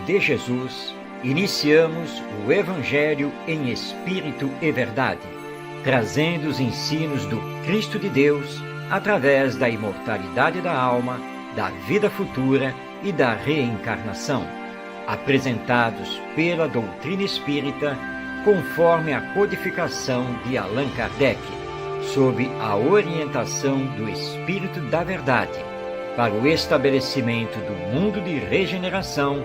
de Jesus, iniciamos o Evangelho em Espírito e Verdade, trazendo os ensinos do Cristo de Deus através da imortalidade da alma, da vida futura e da reencarnação, apresentados pela doutrina espírita conforme a codificação de Allan Kardec, sob a orientação do Espírito da Verdade, para o estabelecimento do mundo de regeneração.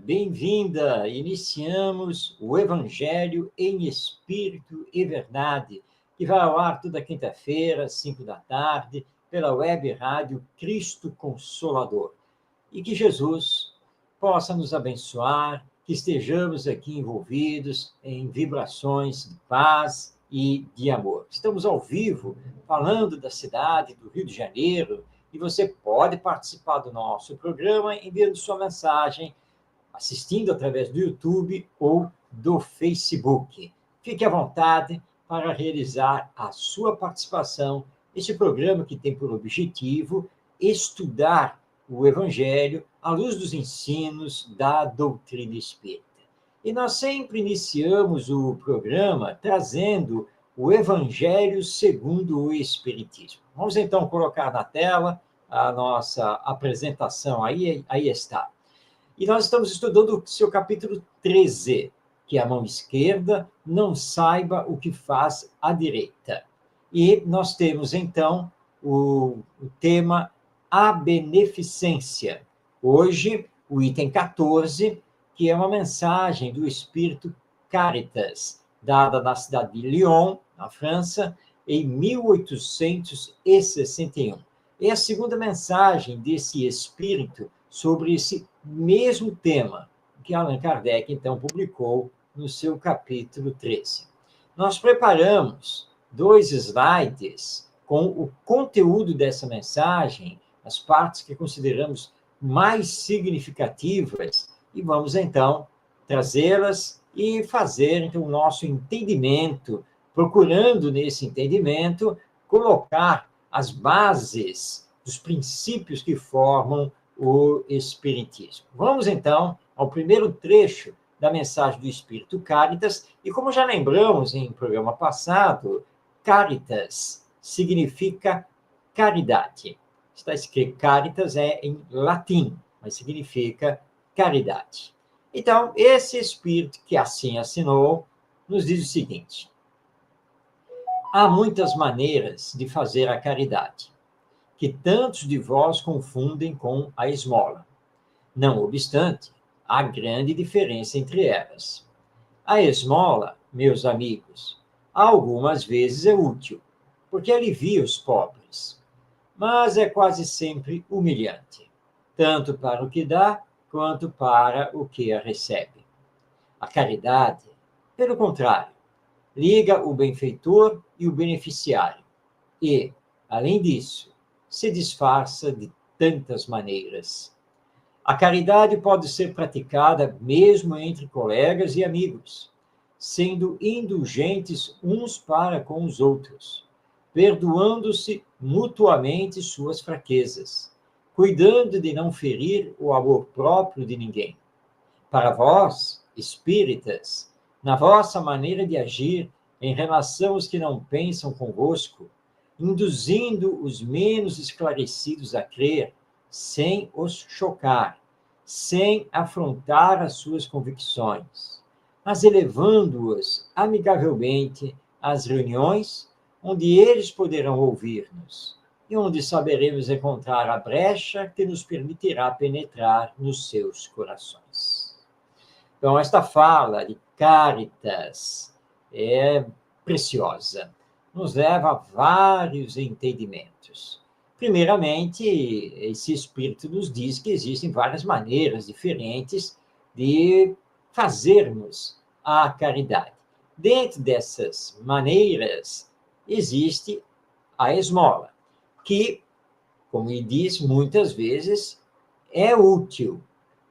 Bem-vinda! Iniciamos o Evangelho em Espírito e Verdade, que vai ao ar toda quinta-feira, às 5 da tarde, pela web rádio Cristo Consolador. E que Jesus possa nos abençoar, que estejamos aqui envolvidos em vibrações de paz e de amor. Estamos ao vivo, falando da cidade do Rio de Janeiro, e você pode participar do nosso programa enviando sua mensagem, assistindo através do YouTube ou do Facebook. Fique à vontade para realizar a sua participação neste programa que tem por objetivo estudar o Evangelho à luz dos ensinos da doutrina espírita. E nós sempre iniciamos o programa trazendo o Evangelho segundo o Espiritismo. Vamos então colocar na tela a nossa apresentação, aí está. E nós estamos estudando o seu capítulo 13, que é a mão esquerda não saiba o que faz a direita. E nós temos, então, o tema A Beneficência. Hoje, o item 14, que é uma mensagem do Espírito Caritas, dada na cidade de Lyon, na França, em 1861. É a segunda mensagem desse Espírito sobre esse mesmo tema que Allan Kardec, então, publicou no seu capítulo 13. Nós preparamos 2 slides com o conteúdo dessa mensagem, as partes que consideramos mais significativas, e vamos, então, trazê-las e fazer, então, o nosso entendimento, procurando, nesse entendimento, colocar as bases dos princípios que formam o Espiritismo. Vamos, então, ao primeiro trecho da mensagem do Espírito Caritas, e como já lembramos em programa passado, Caritas significa caridade. Está escrito Caritas em latim, mas significa caridade. Então, esse Espírito que assim assinou, nos diz o seguinte: há muitas maneiras de fazer a caridade, que tantos de vós confundem com a esmola. Não obstante, há grande diferença entre elas. A esmola, meus amigos, algumas vezes é útil, porque alivia os pobres, mas é quase sempre humilhante, tanto para o que dá, quanto para o que a recebe. A caridade, pelo contrário, liga o benfeitor e o beneficiário, e, além disso, se disfarça de tantas maneiras. A caridade pode ser praticada mesmo entre colegas e amigos, sendo indulgentes uns para com os outros, perdoando-se mutuamente suas fraquezas, cuidando de não ferir o amor próprio de ninguém. Para vós, espíritas, na vossa maneira de agir em relação aos que não pensam convosco, induzindo os menos esclarecidos a crer, sem os chocar, sem afrontar as suas convicções, mas elevando-os amigavelmente às reuniões onde eles poderão ouvir-nos e onde saberemos encontrar a brecha que nos permitirá penetrar nos seus corações. Então, esta fala de Caritas é preciosa, nos leva a vários entendimentos. Primeiramente, esse Espírito nos diz que existem várias maneiras diferentes de fazermos a caridade. Dentro dessas maneiras, existe a esmola, que, como ele diz, muitas vezes é útil,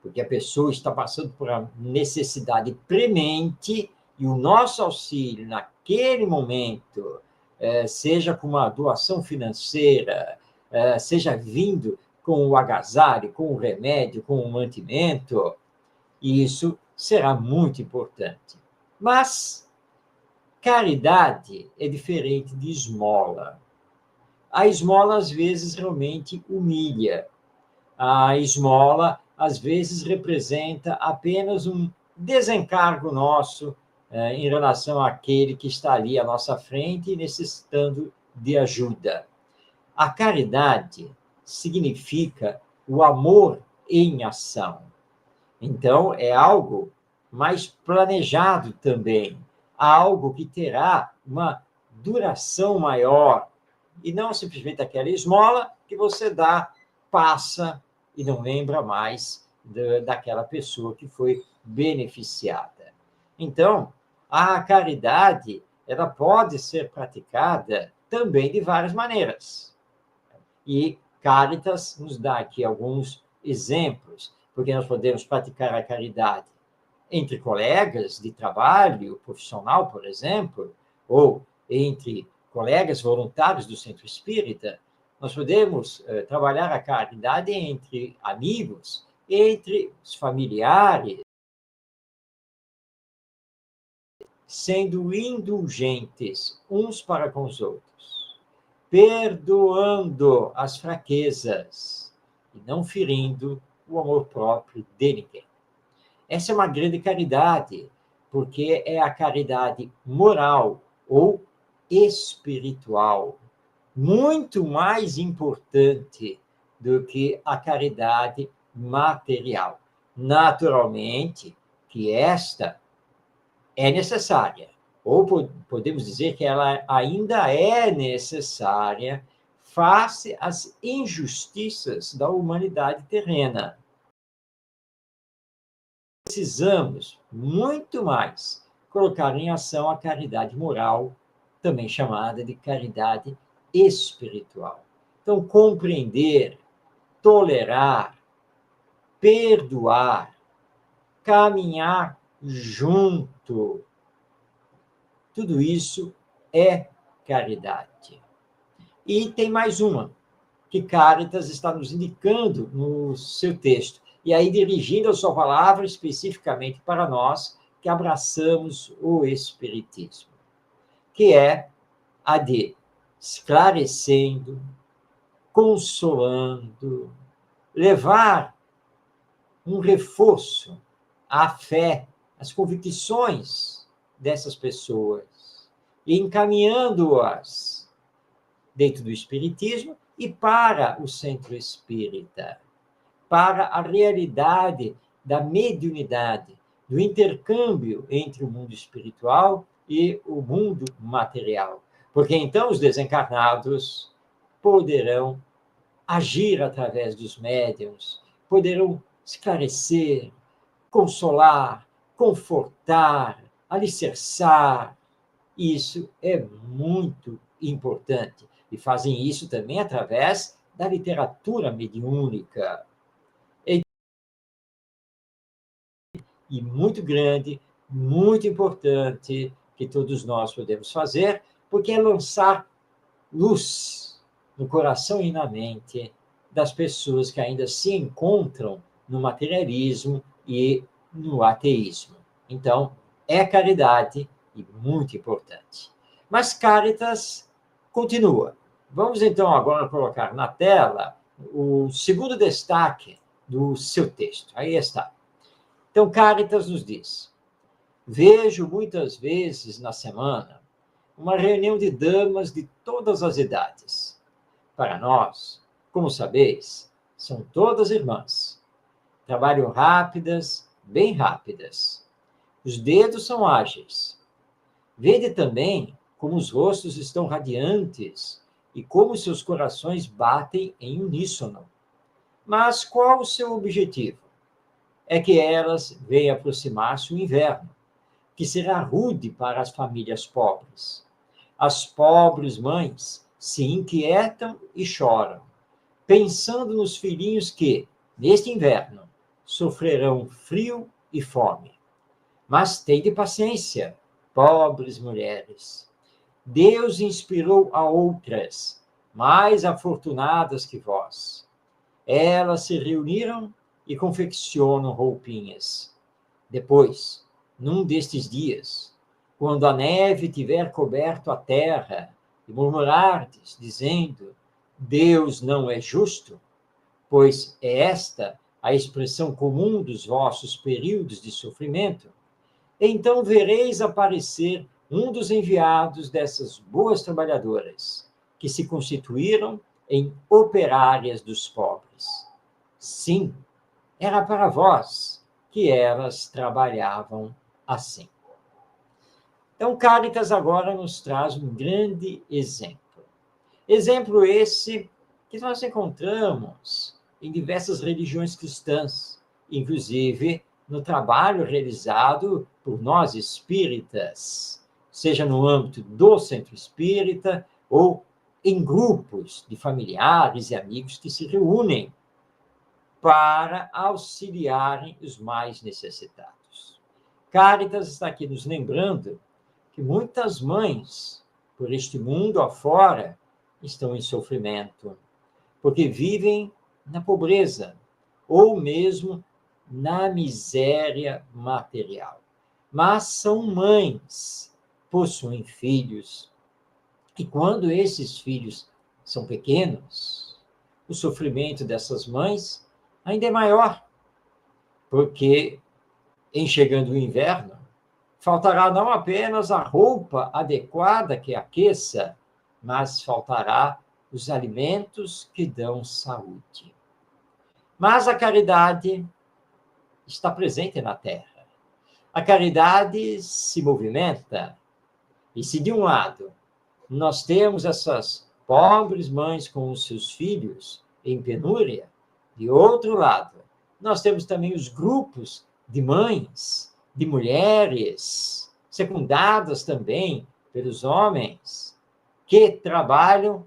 porque a pessoa está passando por uma necessidade premente e o nosso auxílio naquele momento, seja com uma doação financeira, seja vindo com o agasalho, com o remédio, com o mantimento, isso será muito importante. Mas caridade é diferente de esmola. A esmola, às vezes, realmente humilha. A esmola, às vezes, representa apenas um desencargo nosso em relação àquele que está ali à nossa frente necessitando de ajuda. A caridade significa o amor em ação. Então, é algo mais planejado também, algo que terá uma duração maior, e não simplesmente aquela esmola que você dá, passa e não lembra mais daquela pessoa que foi beneficiada. Então, a caridade, ela pode ser praticada também de várias maneiras. E Caritas nos dá aqui alguns exemplos, porque nós podemos praticar a caridade entre colegas de trabalho profissional, por exemplo, ou entre colegas voluntários do centro espírita. Nós podemos trabalhar a caridade entre amigos, entre os familiares, sendo indulgentes uns para com os outros, perdoando as fraquezas e não ferindo o amor próprio de ninguém. Essa é uma grande caridade, porque é a caridade moral ou espiritual, muito mais importante do que a caridade material. Naturalmente que esta é necessária, ou podemos dizer que ela ainda é necessária face às injustiças da humanidade terrena. Precisamos muito mais colocar em ação a caridade moral, também chamada de caridade espiritual. Então, compreender, tolerar, perdoar, caminhar junto, tudo isso é caridade. E tem mais uma, que Caritas está nos indicando no seu texto, e aí dirigindo a sua palavra especificamente para nós que abraçamos o Espiritismo, que é a de esclarecendo, consolando, levar um reforço à fé, às convicções dessas pessoas, e encaminhando-as dentro do Espiritismo e para o centro espírita, para a realidade da mediunidade, do intercâmbio entre o mundo espiritual e o mundo material. Porque então os desencarnados poderão agir através dos médiuns, poderão esclarecer, consolar, confortar, alicerçar. Isso é muito importante. E fazem isso também através da literatura mediúnica. E muito grande, muito importante, que todos nós podemos fazer, porque é lançar luz no coração e na mente das pessoas que ainda se encontram no materialismo e no ateísmo. Então, é caridade e muito importante. Mas Caritas continua. Vamos, então, agora colocar na tela o segundo destaque do seu texto. Aí está. Então, Caritas nos diz: vejo muitas vezes na semana uma reunião de damas de todas as idades. Para nós, como sabeis, são todas irmãs. Trabalham rápidas, bem rápidas. Os dedos são ágeis. Vede também como os rostos estão radiantes e como seus corações batem em uníssono. Mas qual o seu objetivo? É que elas venham aproximar-se o inverno, que será rude para as famílias pobres. As pobres mães se inquietam e choram, pensando nos filhinhos que, neste inverno, sofrerão frio e fome. Mas tende paciência, pobres mulheres. Deus inspirou a outras, mais afortunadas que vós. Elas se reuniram e confeccionam roupinhas. Depois, num destes dias, quando a neve tiver coberto a terra, e murmurardes, dizendo: Deus não é justo, pois é esta a expressão comum dos vossos períodos de sofrimento, então vereis aparecer um dos enviados dessas boas trabalhadoras, que se constituíram em operárias dos pobres. Sim, era para vós que elas trabalhavam assim. Então, Cáritas agora nos traz um grande exemplo. Exemplo esse que nós encontramos em diversas religiões cristãs, inclusive no trabalho realizado por nós espíritas, seja no âmbito do centro espírita ou em grupos de familiares e amigos que se reúnem para auxiliarem os mais necessitados. Cáritas está aqui nos lembrando que muitas mães, por este mundo afora, estão em sofrimento, porque vivem na pobreza ou mesmo na miséria material. Mas são mães, possuem filhos, e quando esses filhos são pequenos, o sofrimento dessas mães ainda é maior, porque em chegando o inverno, faltará não apenas a roupa adequada que aqueça, mas faltará os alimentos que dão saúde. Mas a caridade está presente na terra. A caridade se movimenta. E se de um lado nós temos essas pobres mães com os seus filhos em penúria, de outro lado, nós temos também os grupos de mães, de mulheres, secundadas também pelos homens, que trabalham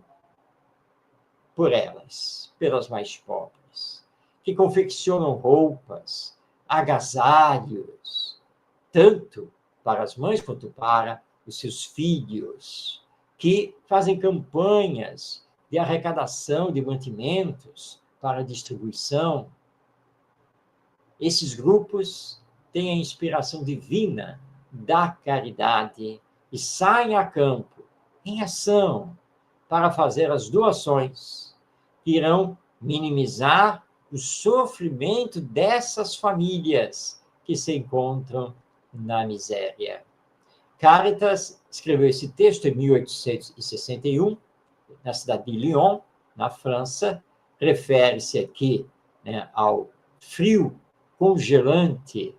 por elas, pelas mais pobres, que confeccionam roupas, agasalhos, tanto para as mães quanto para os seus filhos, que fazem campanhas de arrecadação de mantimentos para distribuição. Esses grupos têm a inspiração divina da caridade e saem a campo, em ação, para fazer as doações que irão minimizar o sofrimento dessas famílias que se encontram na miséria. Cáritas escreveu esse texto em 1861, na cidade de Lyon, na França. Refere-se aqui, né, ao frio congelante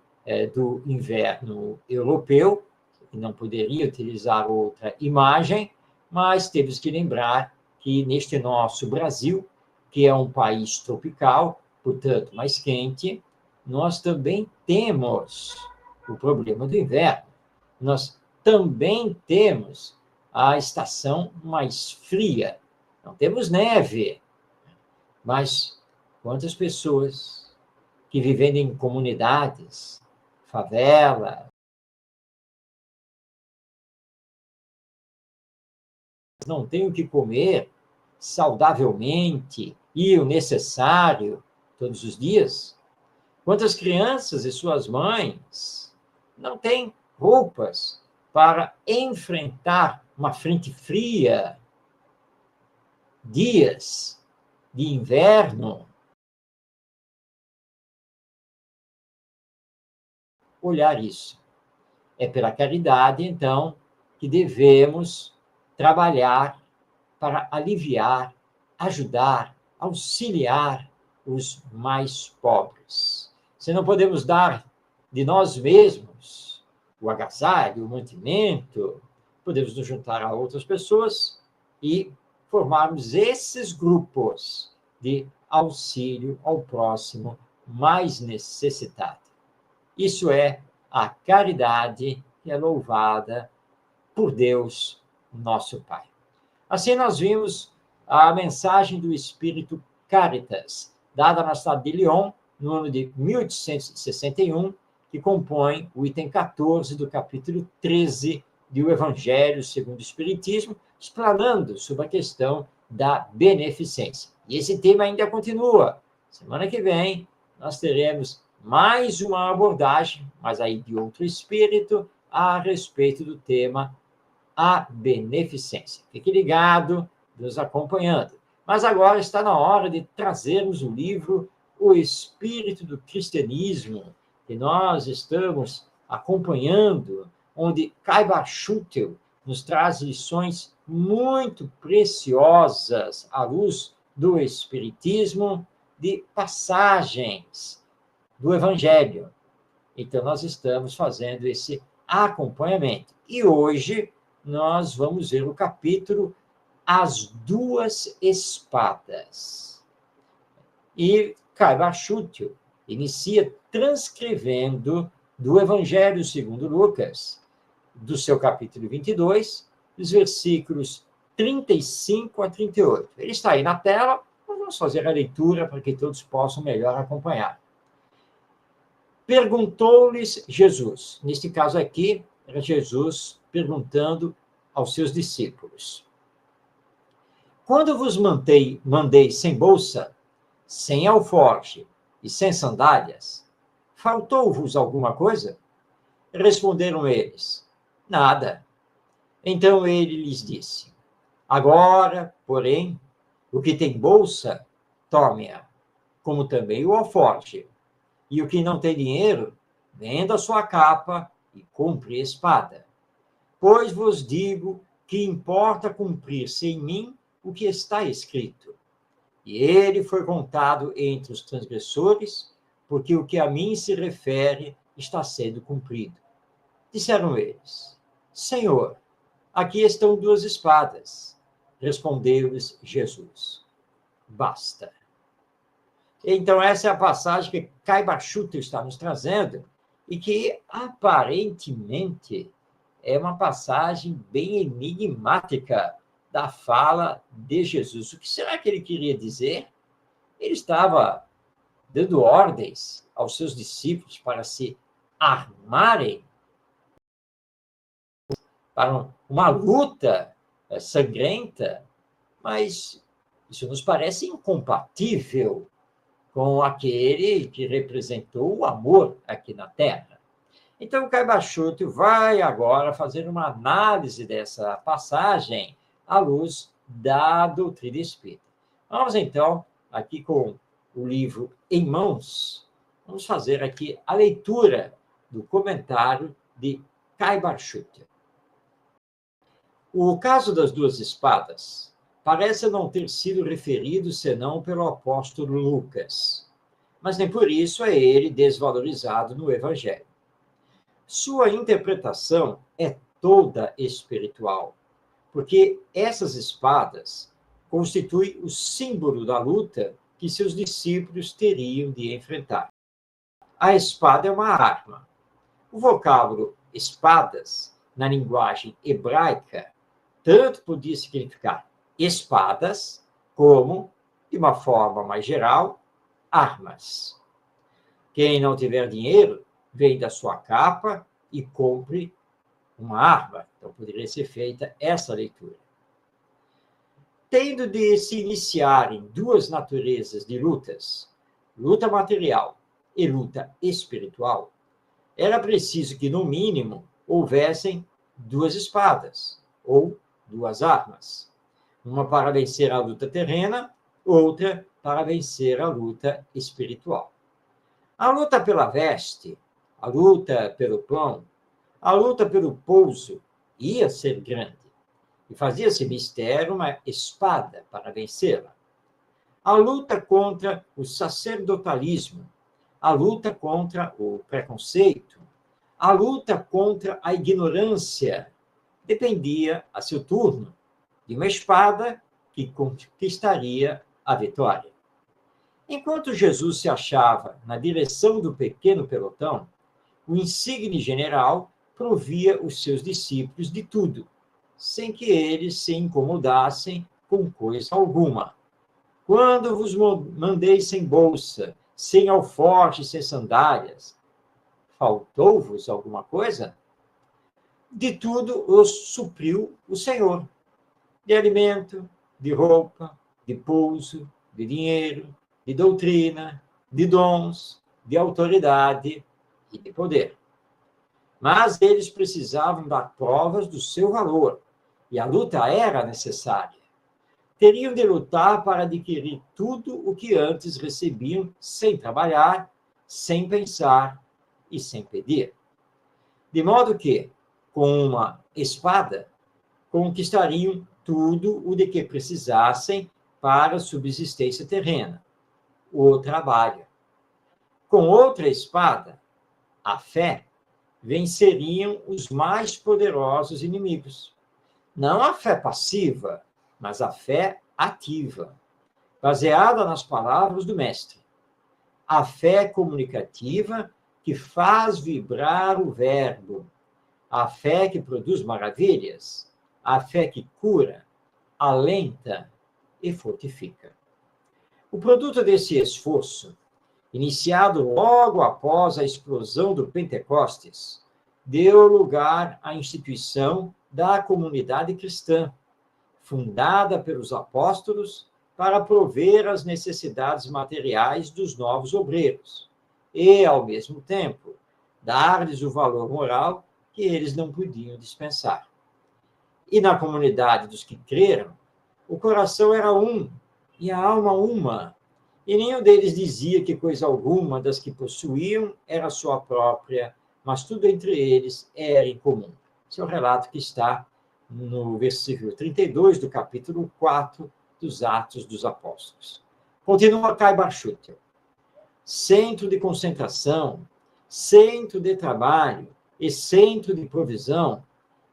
do inverno europeu, e não poderia utilizar outra imagem, mas temos que lembrar que neste nosso Brasil, que é um país tropical, portanto mais quente, nós também temos o problema do inverno. Nós também temos a estação mais fria. Não temos neve, mas quantas pessoas que vivem em comunidades, favela, não têm o que comer saudavelmente e o necessário todos os dias? Quantas crianças e suas mães não têm roupas para enfrentar uma frente fria, dias de inverno? Olhar isso. É pela caridade, então, que devemos trabalhar para aliviar, ajudar, auxiliar os mais pobres. Se não podemos dar de nós mesmos o agasalho, o mantimento, podemos nos juntar a outras pessoas e formarmos esses grupos de auxílio ao próximo mais necessitado. Isso é a caridade que é louvada por Deus, nosso Pai. Assim, nós vimos a mensagem do Espírito Cáritas dada na cidade de Lyon, no ano de 1861, que compõe o item 14 do capítulo 13 do Evangelho segundo o Espiritismo, explanando sobre a questão da beneficência. E esse tema ainda continua. Semana que vem, nós teremos mais uma abordagem, mas aí de outro espírito, a respeito do tema a beneficência. Fique ligado, nos acompanhando. Mas agora está na hora de trazermos o livro O Espírito do Cristianismo, que nós estamos acompanhando, onde Caibar Schutel nos traz lições muito preciosas à luz do Espiritismo, de passagens do Evangelho. Então, nós estamos fazendo esse acompanhamento. E hoje nós vamos ver o capítulo As Duas Espadas. E Caibar Schutel inicia transcrevendo do Evangelho segundo Lucas, do seu capítulo 22, os versículos 35 a 38. Ele está aí na tela, vamos fazer a leitura para que todos possam melhor acompanhar. Perguntou-lhes Jesus, neste caso aqui, era Jesus perguntando aos seus discípulos: quando vos mandei sem bolsa, sem alforje e sem sandálias, faltou-vos alguma coisa? Responderam eles: nada. Então ele lhes disse: agora, porém, o que tem bolsa, tome-a, como também o alforje. E o que não tem dinheiro, venda sua capa e compre espada. Pois vos digo que importa cumprir-se em mim o que está escrito. E ele foi contado entre os transgressores, porque o que a mim se refere está sendo cumprido. Disseram eles: Senhor, aqui estão 2 espadas. Respondeu-lhes Jesus: basta. Então, essa é a passagem que Caibar Schutel está nos trazendo e que, aparentemente, é uma passagem bem enigmática da fala de Jesus. O que será que ele queria dizer? Ele estava dando ordens aos seus discípulos para se armarem para uma luta sangrenta, mas isso nos parece incompatível com aquele que representou o amor aqui na Terra. Então, Caibar Schutel vai agora fazer uma análise dessa passagem à luz da doutrina espírita. Vamos, então, aqui com o livro em mãos, vamos fazer aqui a leitura do comentário de Caibar Schutel. O caso das 2 espadas parece não ter sido referido senão pelo apóstolo Lucas, mas nem por isso é ele desvalorizado no Evangelho. Sua interpretação é toda espiritual, porque essas espadas constituem o símbolo da luta que seus discípulos teriam de enfrentar. A espada é uma arma. O vocábulo espadas, na linguagem hebraica, tanto podia significar espadas, como, de uma forma mais geral, armas. Quem não tiver dinheiro, venda sua capa e compre uma arma. Então, poderia ser feita essa leitura. Tendo de se iniciar em 2 naturezas de lutas, luta material e luta espiritual, era preciso que, no mínimo, houvessem 2 espadas, ou 2 armas. Uma para vencer a luta terrena, outra para vencer a luta espiritual. A luta pela veste, a luta pelo pão, a luta pelo pouso ia ser grande, e fazia-se mistério uma espada para vencê-la. A luta contra o sacerdotalismo, a luta contra o preconceito, a luta contra a ignorância, dependia, a seu turno, de uma espada que conquistaria a vitória. Enquanto Jesus se achava na direção do pequeno pelotão, o insigne general provia os seus discípulos de tudo, sem que eles se incomodassem com coisa alguma. Quando vos mandei sem bolsa, sem alforje, sem sandálias, faltou-vos alguma coisa? De tudo os supriu o Senhor, de alimento, de roupa, de pouso, de dinheiro, de doutrina, de dons, de autoridade e de poder. Mas eles precisavam dar provas do seu valor, e a luta era necessária. Teriam de lutar para adquirir tudo o que antes recebiam sem trabalhar, sem pensar e sem pedir. De modo que, com uma espada, conquistariam tudo o de que precisassem para a subsistência terrena, o trabalho. Com outra espada, a fé, venceriam os mais poderosos inimigos. Não a fé passiva, mas a fé ativa, baseada nas palavras do Mestre. A fé comunicativa que faz vibrar o verbo. A fé que produz maravilhas. A fé que cura, alenta e fortifica. O produto desse esforço, iniciado logo após a explosão do Pentecostes, deu lugar à instituição da comunidade cristã, fundada pelos apóstolos para prover as necessidades materiais dos novos obreiros e, ao mesmo tempo, dar-lhes o valor moral que eles não podiam dispensar. E na comunidade dos que creram, o coração era um e a alma uma, e nenhum deles dizia que coisa alguma das que possuíam era sua própria, mas tudo entre eles era em comum. Esse é o relato que está no versículo 32 do capítulo 4 dos Atos dos Apóstolos. Continua Caibar Schutel. Centro de concentração, centro de trabalho e centro de provisão,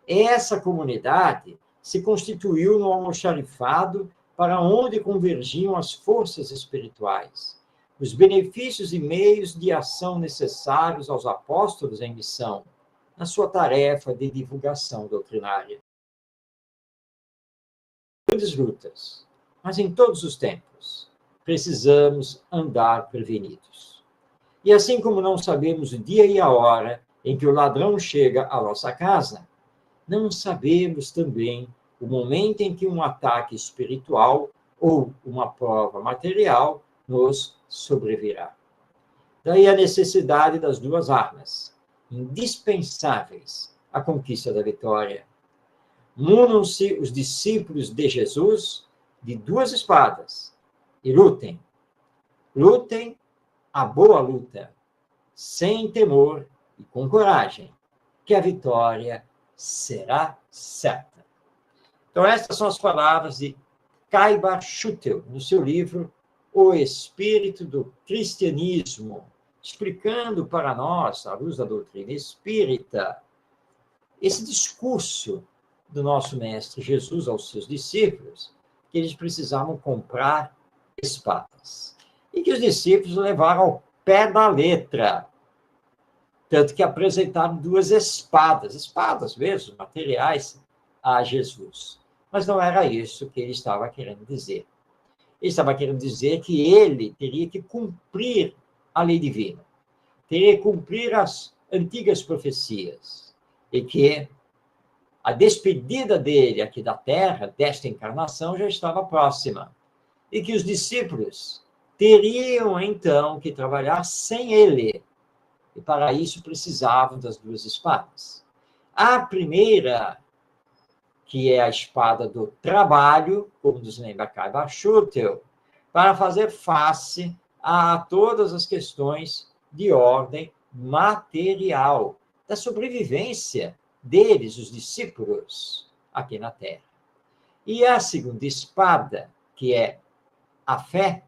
essa comunidade se constituiu no almoxarifado para onde convergiam as forças espirituais, os benefícios e meios de ação necessários aos apóstolos em missão, na sua tarefa de divulgação doutrinária. Grandes lutas, mas em todos os tempos, precisamos andar prevenidos. E assim como não sabemos o dia e a hora em que o ladrão chega à nossa casa, não sabemos também o momento em que um ataque espiritual ou uma prova material nos sobrevirá. Daí a necessidade das duas armas, indispensáveis à conquista da vitória. Munam-se os discípulos de Jesus de duas espadas e lutem. Lutem a boa luta, sem temor e com coragem, que a vitória será certa. Então, estas são as palavras de Caibar Schutel, no seu livro O Espírito do Cristianismo, explicando para nós, à luz da doutrina espírita, esse discurso do nosso Mestre Jesus aos seus discípulos, que eles precisavam comprar espadas. E que os discípulos levaram ao pé da letra, tanto que apresentaram duas espadas mesmo, materiais, a Jesus. Mas não era isso que ele estava querendo dizer. Ele estava querendo dizer que ele teria que cumprir a lei divina, teria que cumprir as antigas profecias, e que a despedida dele aqui da Terra, desta encarnação, já estava próxima, e que os discípulos teriam, então, que trabalhar sem ele, e para isso precisavam das duas espadas. A primeira, que é a espada do trabalho, como nos lembra Caibar Schutel, para fazer face a todas as questões de ordem material, da sobrevivência deles, os discípulos, aqui na Terra. E a segunda espada, que é a fé,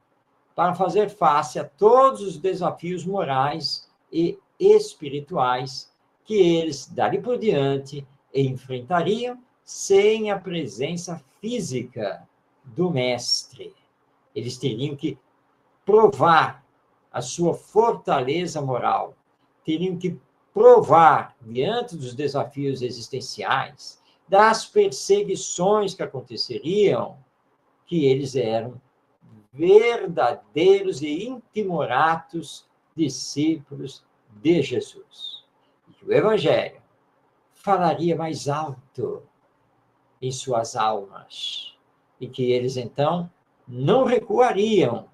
para fazer face a todos os desafios morais e espirituais que eles, dali por diante, enfrentariam sem a presença física do Mestre. Eles teriam que provar a sua fortaleza moral, teriam que provar, diante dos desafios existenciais, das perseguições que aconteceriam, que eles eram verdadeiros e intimoratos discípulos de Jesus. E que o Evangelho falaria mais alto em suas almas, e que eles, então, não recuariam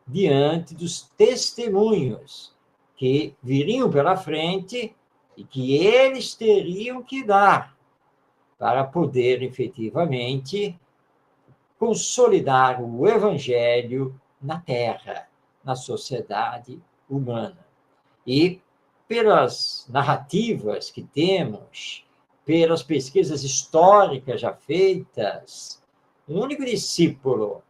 diante dos testemunhos que viriam pela frente e que eles teriam que dar para poder, efetivamente, consolidar o Evangelho na Terra, na sociedade humana. E pelas narrativas que temos, pelas pesquisas históricas já feitas, o único discípulo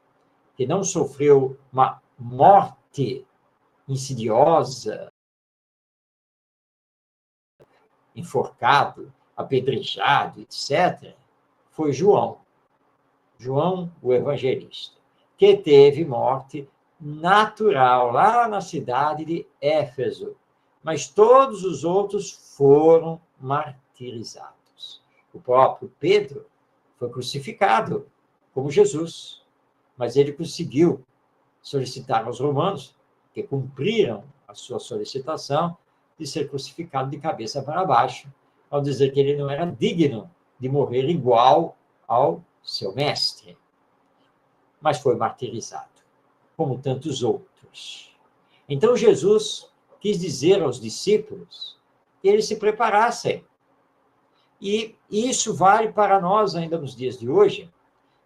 que não sofreu uma morte insidiosa, enforcado, apedrejado, etc., foi João, o evangelista, que teve morte natural lá na cidade de Éfeso, mas todos os outros foram martirizados. O próprio Pedro foi crucificado como Jesus, mas ele conseguiu solicitar aos romanos, que cumpriram a sua solicitação, de ser crucificado de cabeça para baixo, ao dizer que ele não era digno de morrer igual ao seu mestre. Mas foi martirizado, como tantos outros. Então Jesus quis dizer aos discípulos que eles se preparassem. E isso vale para nós ainda nos dias de hoje,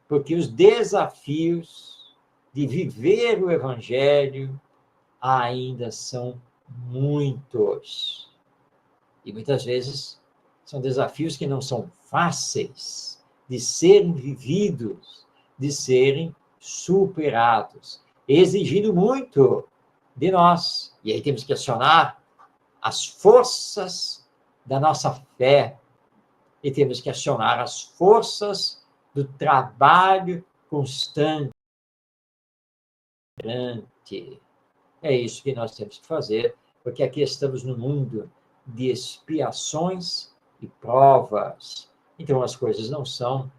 porque os desafios de viver o Evangelho ainda são muitos. E muitas vezes são desafios que não são fáceis de serem vividos, de serem superados, exigindo muito de nós. E aí temos que acionar as forças da nossa fé e temos que acionar as forças do trabalho constante. É isso que nós temos que fazer, porque aqui estamos no mundo de expiações e provas. Então, as coisas não são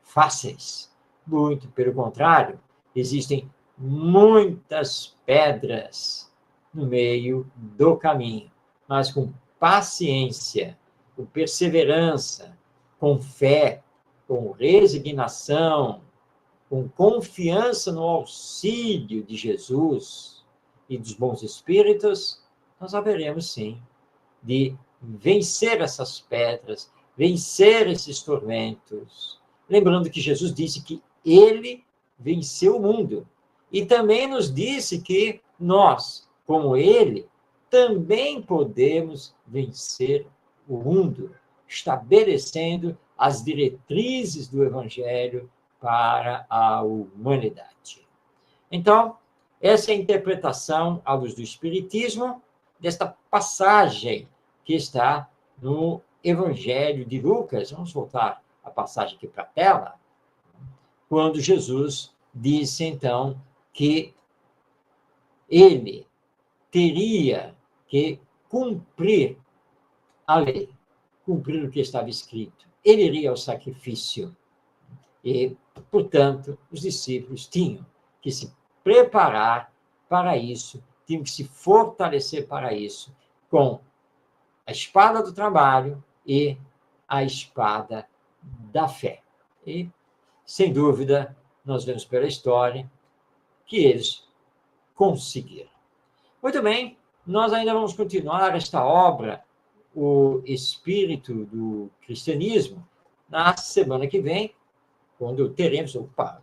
fáceis. Muito pelo contrário, existem muitas pedras no meio do caminho, mas com paciência, com perseverança, com fé, com resignação, com confiança no auxílio de Jesus e dos bons espíritos, nós haveremos, sim, de vencer essas pedras, vencer esses tormentos. Lembrando que Jesus disse que ele venceu o mundo. E também nos disse que nós, como ele, também podemos vencer o mundo, estabelecendo as diretrizes do Evangelho para a humanidade. Então, essa é a interpretação, à luz do Espiritismo, desta passagem que está no Evangelho de Lucas. Vamos voltar a passagem aqui para a tela. Quando Jesus disse, então, que ele teria que cumprir a lei, cumprir o que estava escrito. Ele iria ao sacrifício. E, portanto, os discípulos tinham que se preparar para isso, tinham que se fortalecer para isso, com a espada do trabalho e a espada da fé. E, sem dúvida, nós vemos pela história que eles conseguiram. Muito bem, nós ainda vamos continuar esta obra, O Espírito do Cristianismo, na semana que vem, quando teremos,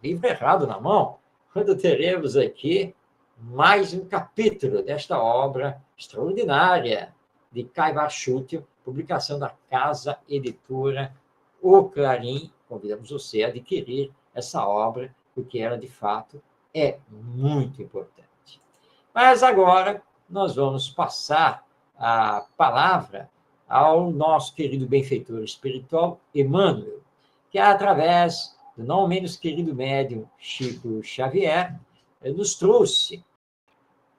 livro errado na mão, quando teremos aqui mais um capítulo desta obra extraordinária de Caio Barchútio, publicação da Casa Editora O Clarim. Convidamos você a adquirir essa obra, porque ela, de fato, é muito importante. Mas agora nós vamos passar a palavra ao nosso querido benfeitor espiritual, Emmanuel, que através do não menos querido médium Chico Xavier, nos trouxe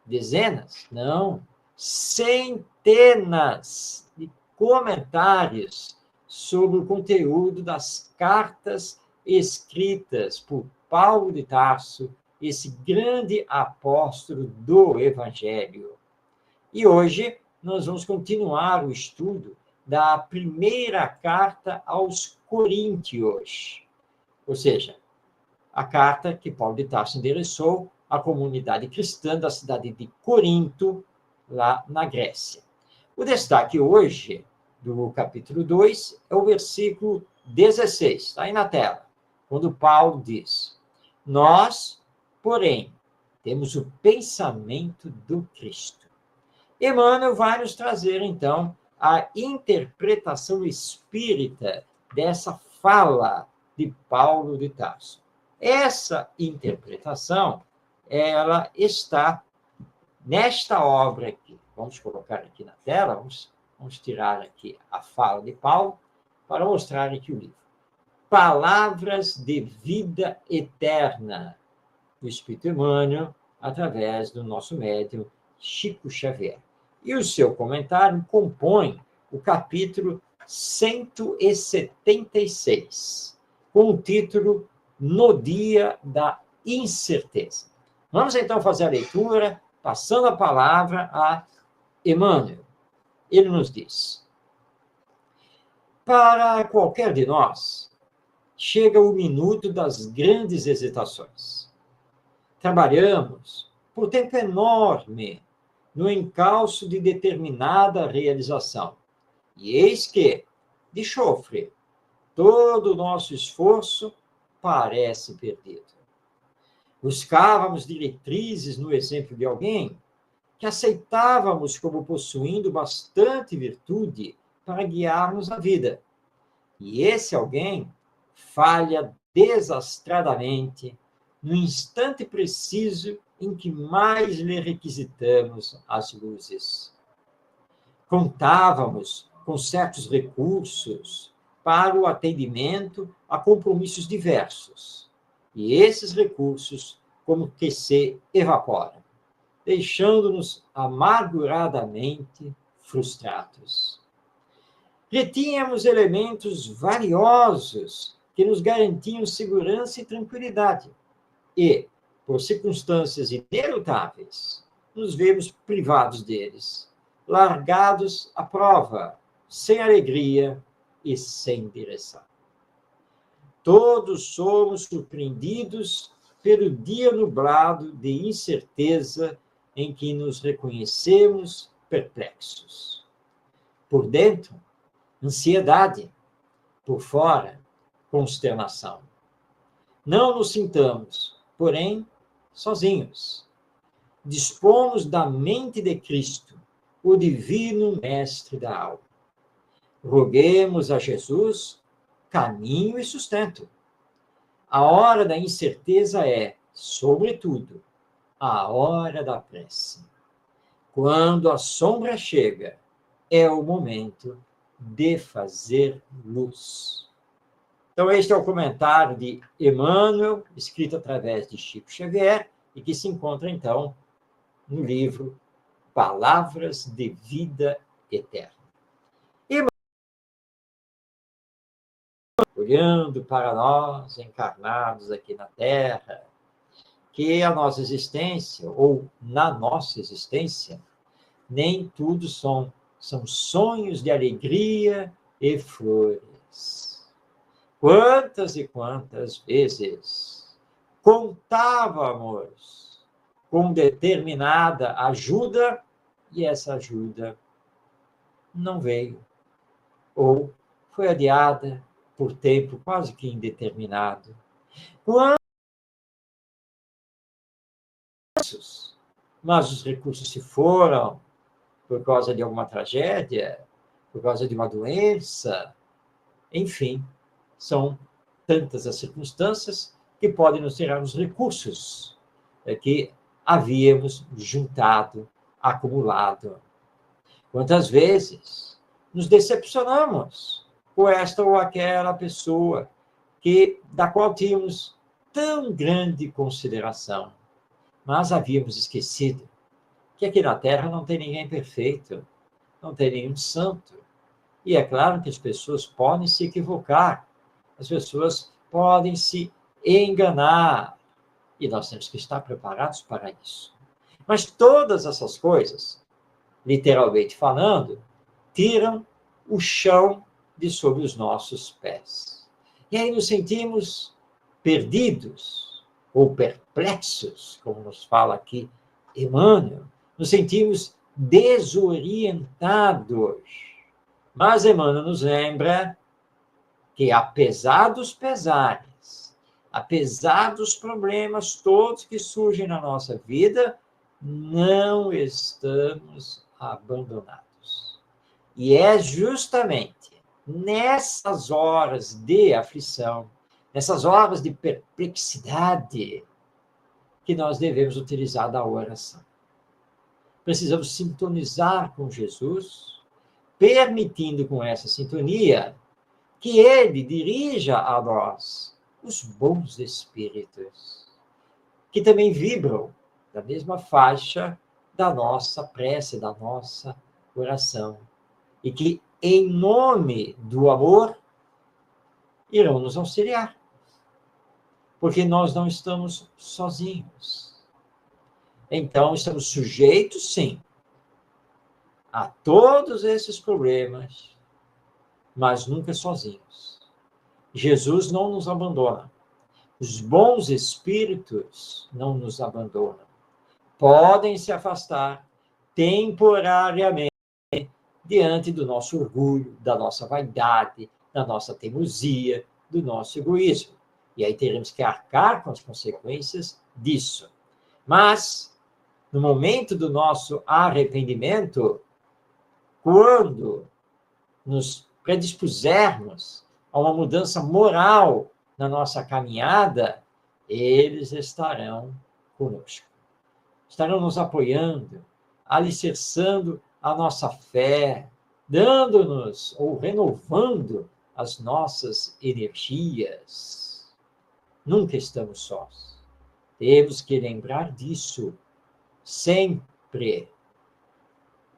dezenas, não, centenas de comentários sobre o conteúdo das cartas escritas por Paulo de Tarso esse grande apóstolo do Evangelho. E hoje nós vamos continuar o estudo da primeira carta aos Coríntios, ou seja, a carta que Paulo de Tarso endereçou à comunidade cristã da cidade de Corinto, lá na Grécia. O destaque hoje do capítulo 2 é o versículo 16, está aí na tela, quando Paulo diz: nós, porém, temos o pensamento do Cristo. Emmanuel vai nos trazer, então, a interpretação espírita dessa fala de Paulo de Tarso. Essa interpretação, ela está nesta obra aqui. Vamos colocar aqui na tela, vamos tirar aqui a fala de Paulo para mostrar aqui o livro. Palavras de Vida Eterna, do Espírito Emmanuel, através do nosso médium Chico Xavier. E o seu comentário compõe o capítulo 176, com o título No Dia da Incerteza. Vamos então fazer a leitura, passando a palavra a Emmanuel. Ele nos diz: para qualquer de nós, chega o minuto das grandes hesitações. Trabalhamos por tempo enorme no encalço de determinada realização. E eis que, de chofre, todo o nosso esforço parece perdido. Buscávamos diretrizes no exemplo de alguém que aceitávamos como possuindo bastante virtude para guiar-nos a vida. E esse alguém falha desastradamente no instante preciso em que mais lhe requisitamos as luzes. Contávamos com certos recursos para o atendimento a compromissos diversos, e esses recursos como que se evaporam, deixando-nos amarguradamente frustrados. Retínhamos elementos valiosos que nos garantiam segurança e tranquilidade, e, por circunstâncias inelutáveis, nos vemos privados deles, largados à prova, sem alegria e sem direção. Todos somos surpreendidos pelo dia nublado de incerteza em que nos reconhecemos perplexos. Por dentro, ansiedade; por fora, consternação. Não nos sintamos, porém, sozinhos. Dispomos da mente de Cristo, o divino mestre da alma. Roguemos a Jesus caminho e sustento. A hora da incerteza é, sobretudo, a hora da prece. Quando a sombra chega, é o momento de fazer luz. Então, este é o comentário de Emmanuel, escrito através de Chico Xavier, e que se encontra, então, no livro Palavras de Vida Eterna. Emmanuel, olhando para nós, encarnados aqui na Terra, que a nossa existência, ou na nossa existência, nem tudo são sonhos de alegria e flores. Quantas e quantas vezes contávamos com determinada ajuda e essa ajuda não veio, ou foi adiada por tempo quase que indeterminado. Mas os recursos se foram por causa de alguma tragédia, por causa de uma doença, enfim, são tantas as circunstâncias que podem nos tirar os recursos que havíamos juntado, acumulado. Quantas vezes nos decepcionamos com esta ou aquela pessoa da qual tínhamos tão grande consideração, mas havíamos esquecido que aqui na Terra não tem ninguém perfeito, não tem nenhum santo. E é claro que as pessoas podem se equivocar, as pessoas podem se enganar. E nós temos que estar preparados para isso. Mas todas essas coisas, literalmente falando, tiram o chão de sob os nossos pés. E aí nos sentimos perdidos ou perplexos, como nos fala aqui Emmanuel. Nos sentimos desorientados. Mas Emmanuel nos lembra que, apesar dos pesares, apesar dos problemas todos que surgem na nossa vida, não estamos abandonados. E é justamente nessas horas de aflição, nessas horas de perplexidade, que nós devemos utilizar da oração. Precisamos sintonizar com Jesus, permitindo com essa sintonia que ele dirija a nós os bons espíritos, que também vibram da mesma faixa da nossa prece, da nossa oração, e que, em nome do amor, irão nos auxiliar, porque nós não estamos sozinhos. Então, estamos sujeitos, sim, a todos esses problemas, mas nunca sozinhos. Jesus não nos abandona. Os bons espíritos não nos abandonam. Podem se afastar temporariamente diante do nosso orgulho, da nossa vaidade, da nossa teimosia, do nosso egoísmo. E aí teremos que arcar com as consequências disso. Mas, no momento do nosso arrependimento, quando nos predispusermos a uma mudança moral na nossa caminhada, eles estarão conosco. Estarão nos apoiando, alicerçando a nossa fé, dando-nos ou renovando as nossas energias. Nunca estamos sós. Temos que lembrar disso sempre.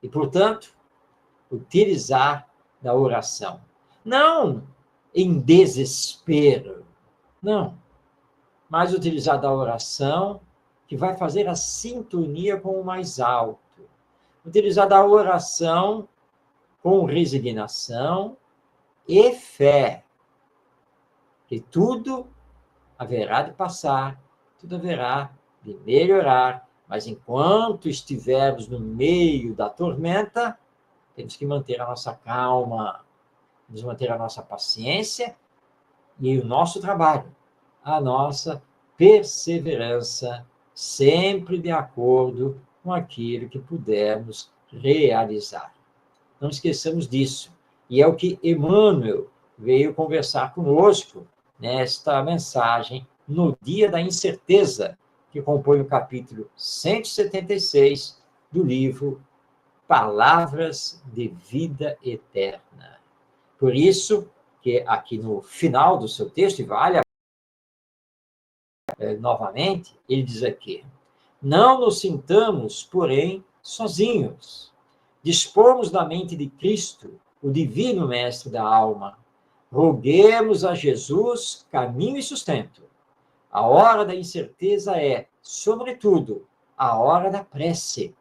E, portanto, utilizar da oração. Não em desespero, não, mas utilizar da oração que vai fazer a sintonia com o mais alto. Utilizar da oração com resignação e fé, que tudo haverá de passar, tudo haverá de melhorar, mas enquanto estivermos no meio da tormenta, temos que manter a nossa calma, temos que manter a nossa paciência e o nosso trabalho, a nossa perseverança, sempre de acordo com aquilo que pudermos realizar. Não esqueçamos disso. E é o que Emmanuel veio conversar conosco nesta mensagem, no Dia da Incerteza, que compõe o capítulo 176 do livro Palavras de Vida Eterna. Por isso, que aqui no final do seu texto, e vale novamente, ele diz aqui: não nos sintamos, porém, sozinhos. Dispomos da mente de Cristo, o divino mestre da alma. Roguemos a Jesus caminho e sustento. A hora da incerteza é, sobretudo, a hora da prece.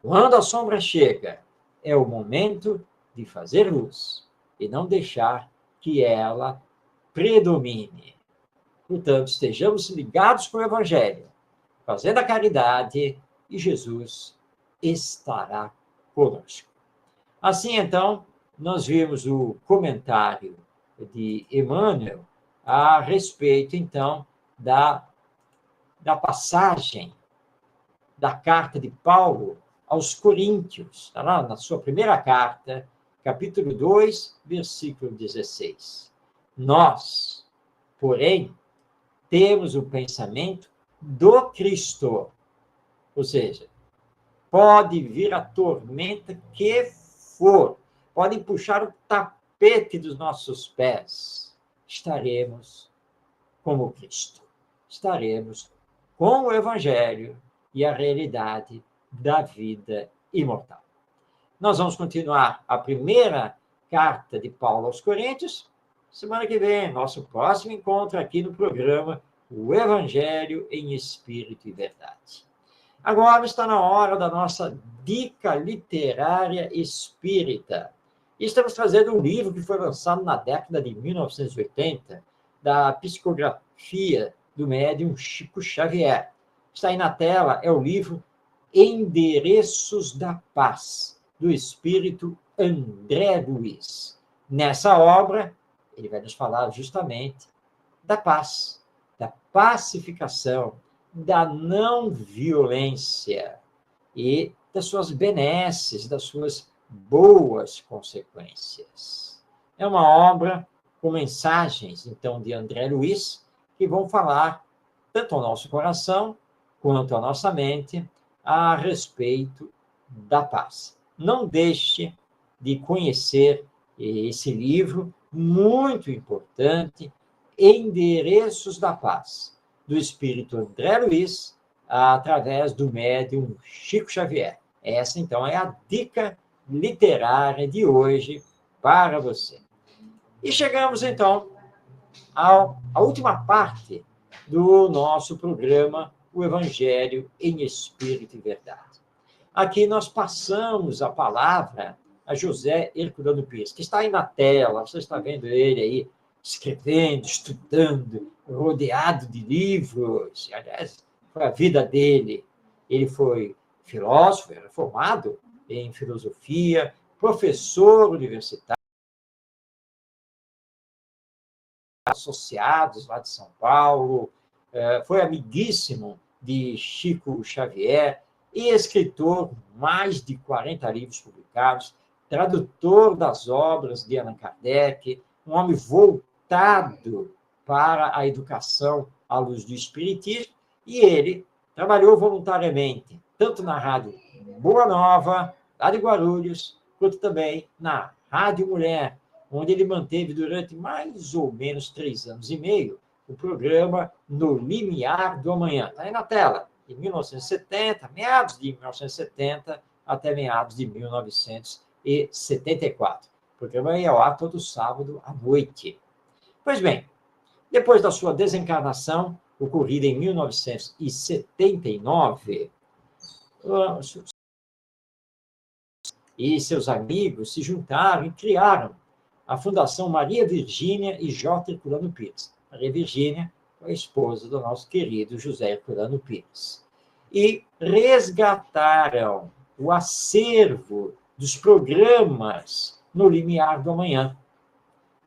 Quando a sombra chega, é o momento de fazer luz e não deixar que ela predomine. Portanto, estejamos ligados com o Evangelho, fazendo a caridade, e Jesus estará conosco. Assim, então, nós vimos o comentário de Emmanuel a respeito, então, da passagem da carta de Paulo aos Coríntios, está lá na sua primeira carta, capítulo 2, versículo 16. Nós, porém, temos o pensamento do Cristo. Ou seja, pode vir a tormenta que for, podem puxar o tapete dos nossos pés. Estaremos como Cristo. Estaremos com o Evangelho e a realidade da vida imortal. Nós vamos continuar a primeira carta de Paulo aos Coríntios semana que vem, nosso próximo encontro aqui no programa o Evangelho em Espírito e Verdade. Agora está na hora da nossa dica literária espírita. E estamos trazendo um livro que foi lançado na década de 1980, da psicografia do médium Chico Xavier. Está aí na tela, é o livro Endereços da Paz, do espírito André Luiz. Nessa obra, ele vai nos falar justamente da paz, da pacificação, da não violência e das suas benesses, das suas boas consequências. É uma obra com mensagens, então, de André Luiz, que vão falar tanto ao nosso coração quanto à nossa mente a respeito da paz. Não deixe de conhecer esse livro muito importante, Endereços da Paz, do espírito André Luiz, através do médium Chico Xavier. Essa, então, é a dica literária de hoje para você. E chegamos, então, à última parte do nosso programa, o Evangelho em Espírito e Verdade. Aqui nós passamos a palavra a José Herculano Pires, que está aí na tela, você está vendo ele aí escrevendo, estudando, rodeado de livros. Aliás, foi a vida dele. Ele foi filósofo, era formado em filosofia, professor universitário, associados lá de São Paulo, foi amiguíssimo de Chico Xavier e escritor, mais de 40 livros publicados, tradutor das obras de Allan Kardec, um homem voltado para a educação à luz do Espiritismo, e ele trabalhou voluntariamente, tanto na Rádio Boa Nova, lá de Guarulhos, quanto também na Rádio Mulher, onde ele manteve durante mais ou menos 3 anos e meio o programa No Limiar do Amanhã. Está aí na tela, de 1970, meados de 1970 até meados de 1974. O programa ia ao ar todo sábado à noite. Pois bem, depois da sua desencarnação, ocorrida em 1979, e seus amigos se juntaram e criaram a Fundação Maria Virgínia e J. Herculano Pires. Maria Virgínia foi a esposa do nosso querido José Herculano Pires. E resgataram o acervo dos programas No Limiar do Amanhã,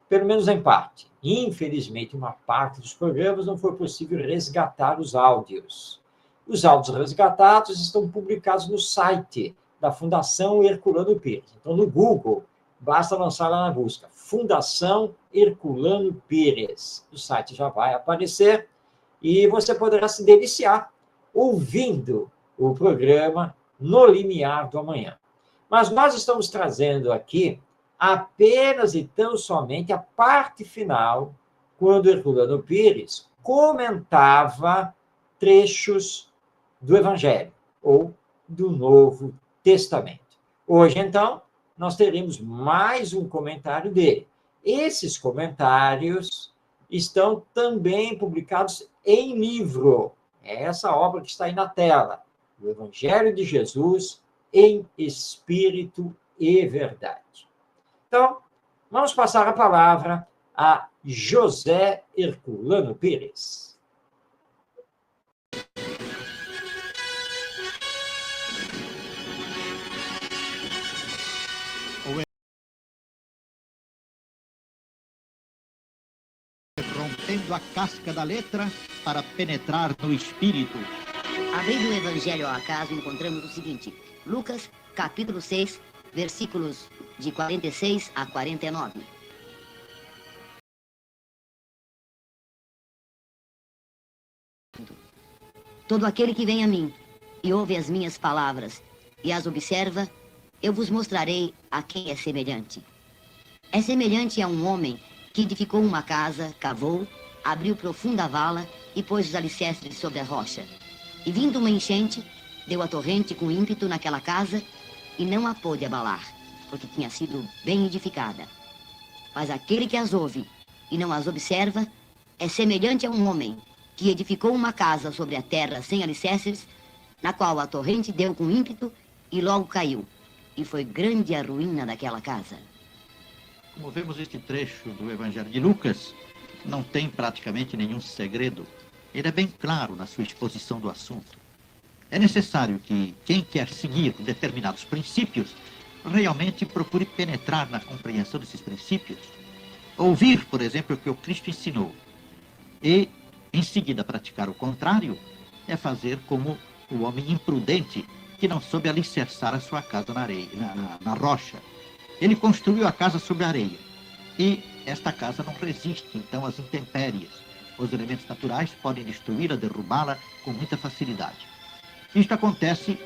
pelo menos em parte. Infelizmente, uma parte dos programas não foi possível resgatar os áudios. Os áudios resgatados estão publicados no site da Fundação Herculano Pires. Então, no Google, basta lançar lá na busca, Fundação Herculano Pires. O site já vai aparecer e você poderá se deliciar ouvindo o programa No Limiar do Amanhã. Mas nós estamos trazendo aqui apenas e tão somente a parte final, quando Herculano Pires comentava trechos do Evangelho ou do Novo Testamento. Hoje, então, nós teremos mais um comentário dele. Esses comentários estão também publicados em livro. É essa obra que está aí na tela, o Evangelho de Jesus em Espírito e Verdade. Então, vamos passar a palavra a José Herculano Pires. Rompendo a casca da letra para penetrar no espírito. Abrindo o Evangelho ao acaso, encontramos o seguinte: Lucas, capítulo 6, versículos de 46 a 49. Todo aquele que vem a mim e ouve as minhas palavras e as observa, eu vos mostrarei a quem é semelhante. É semelhante a um homem que edificou uma casa, cavou, abriu profunda vala e pôs os alicerces sobre a rocha. E vindo uma enchente, deu a torrente com ímpeto naquela casa e não a pôde abalar, porque tinha sido bem edificada. Mas aquele que as ouve e não as observa é semelhante a um homem que edificou uma casa sobre a terra sem alicerces, na qual a torrente deu com ímpeto e logo caiu. E foi grande a ruína daquela casa. Como vemos, este trecho do Evangelho de Lucas não tem praticamente nenhum segredo. Ele é bem claro na sua exposição do assunto. É necessário que quem quer seguir determinados princípios realmente procure penetrar na compreensão desses princípios. Ouvir, por exemplo, o que o Cristo ensinou e, em seguida, praticar o contrário, é fazer como o homem imprudente que não soube alicerçar a sua casa na areia, na rocha. Ele construiu a casa sobre a areia e esta casa não resiste, então, às intempéries. Os elementos naturais podem destruí-la, derrubá-la com muita facilidade. Isto acontece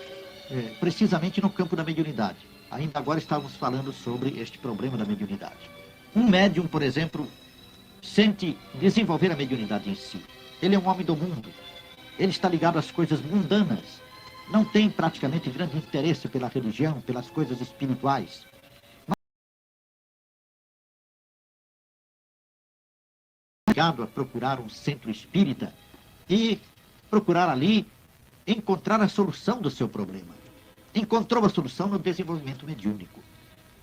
precisamente no campo da mediunidade. Ainda agora estávamos falando sobre este problema da mediunidade. Um médium, por exemplo, sente desenvolver a mediunidade em si. Ele é um homem do mundo. Ele está ligado às coisas mundanas. Não tem praticamente grande interesse pela religião, pelas coisas espirituais. Mas é ligado a procurar um centro espírita e procurar ali encontrar a solução do seu problema. Encontrou a solução no desenvolvimento mediúnico.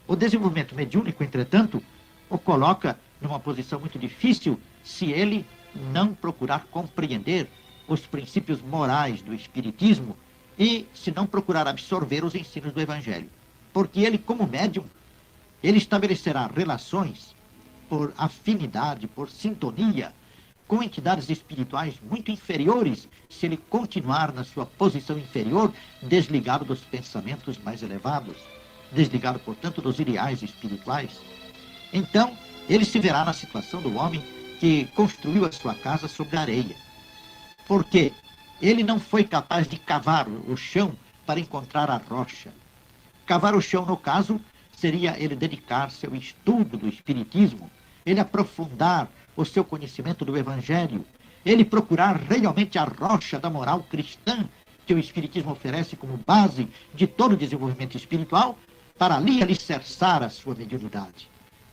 O desenvolvimento mediúnico, entretanto, o coloca numa posição muito difícil se ele não procurar compreender os princípios morais do Espiritismo e se não procurar absorver os ensinos do Evangelho. Porque ele, como médium, ele estabelecerá relações por afinidade, por sintonia, com entidades espirituais muito inferiores, se ele continuar na sua posição inferior, desligado dos pensamentos mais elevados, desligado, portanto, dos ideais espirituais. Então, ele se verá na situação do homem que construiu a sua casa sobre a areia. Porque ele não foi capaz de cavar o chão para encontrar a rocha. Cavar o chão, no caso, seria ele dedicar-se ao estudo do Espiritismo, ele aprofundar o seu conhecimento do Evangelho, ele procurar realmente a rocha da moral cristã que o Espiritismo oferece como base de todo o desenvolvimento espiritual, para ali alicerçar a sua mediunidade.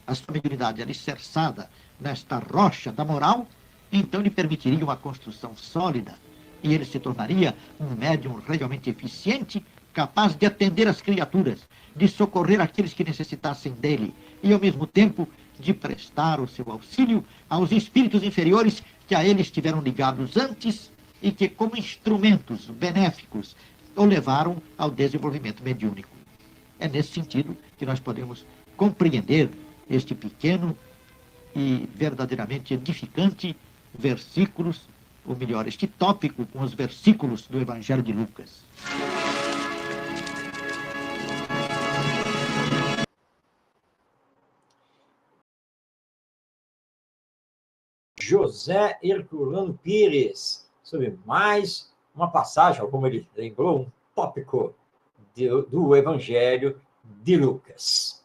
A sua mediunidade alicerçada nesta rocha da moral, então lhe permitiria uma construção sólida, e ele se tornaria um médium realmente eficiente, capaz de atender as criaturas, de socorrer aqueles que necessitassem dele, e ao mesmo tempo de prestar o seu auxílio aos espíritos inferiores que a ele estiveram ligados antes e que, como instrumentos benéficos, o levaram ao desenvolvimento mediúnico. É nesse sentido que nós podemos compreender este pequeno e verdadeiramente edificante versículos, ou melhor, este tópico com os versículos do Evangelho de Lucas. José Herculano Pires, sobre mais uma passagem, como ele lembrou, um tópico do Evangelho de Lucas.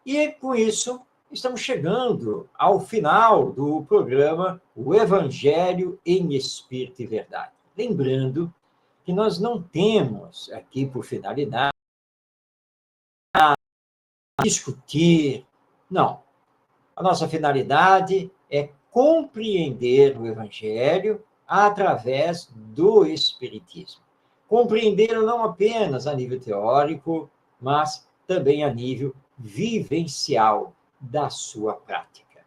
E, com isso, estamos chegando ao final do programa O Evangelho em Espírito e Verdade. Lembrando que nós não temos aqui por finalidade discutir, não. A nossa finalidade é compreender o Evangelho através do Espiritismo. Compreendê-lo não apenas a nível teórico, mas também a nível vivencial da sua prática.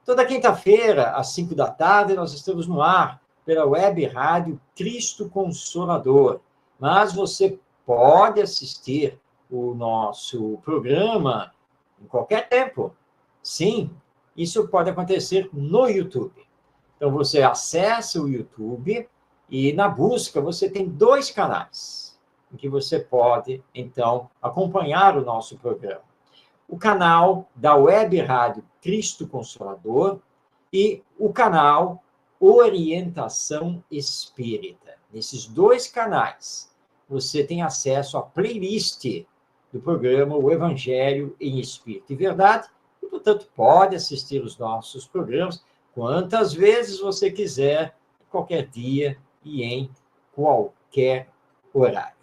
Toda quinta-feira, às 5 da tarde, nós estamos no ar pela web rádio Cristo Consolador. Mas você pode assistir o nosso programa em qualquer tempo. Sim, isso pode acontecer no YouTube. Então, você acessa o YouTube e, na busca, você tem 2 canais em que você pode, então, acompanhar o nosso programa. O canal da Web Rádio Cristo Consolador e o canal Orientação Espírita. Nesses 2 canais, você tem acesso à playlist do programa O Evangelho em Espírito e Verdade, e, portanto, pode assistir os nossos programas quantas vezes você quiser, qualquer dia e em qualquer horário.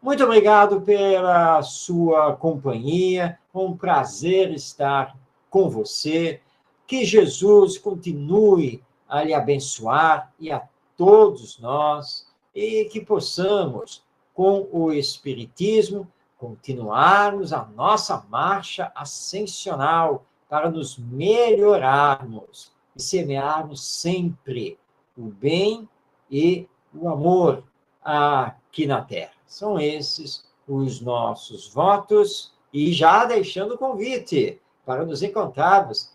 Muito obrigado pela sua companhia, um prazer estar com você, que Jesus continue a lhe abençoar e a todos nós, e que possamos, com o Espiritismo, continuarmos a nossa marcha ascensional para nos melhorarmos e semearmos sempre o bem e o amor aqui na Terra. São esses os nossos votos, e já deixando o convite para nos encontrarmos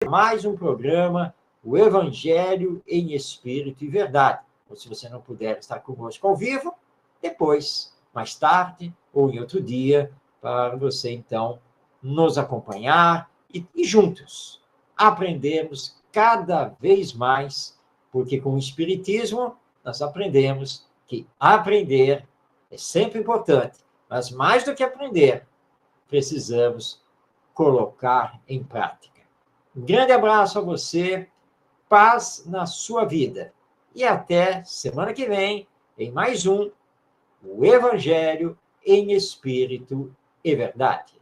mais um programa, o Evangelho em Espírito e Verdade. Ou se você não puder estar conosco ao vivo, depois, mais tarde, ou em outro dia, para você, então, nos acompanhar e juntos aprendermos cada vez mais, porque com o Espiritismo nós aprendemos que aprender é sempre importante, mas mais do que aprender, precisamos colocar em prática. Um grande abraço a você, paz na sua vida. E até semana que vem, em mais um, o Evangelho em Espírito e Verdade.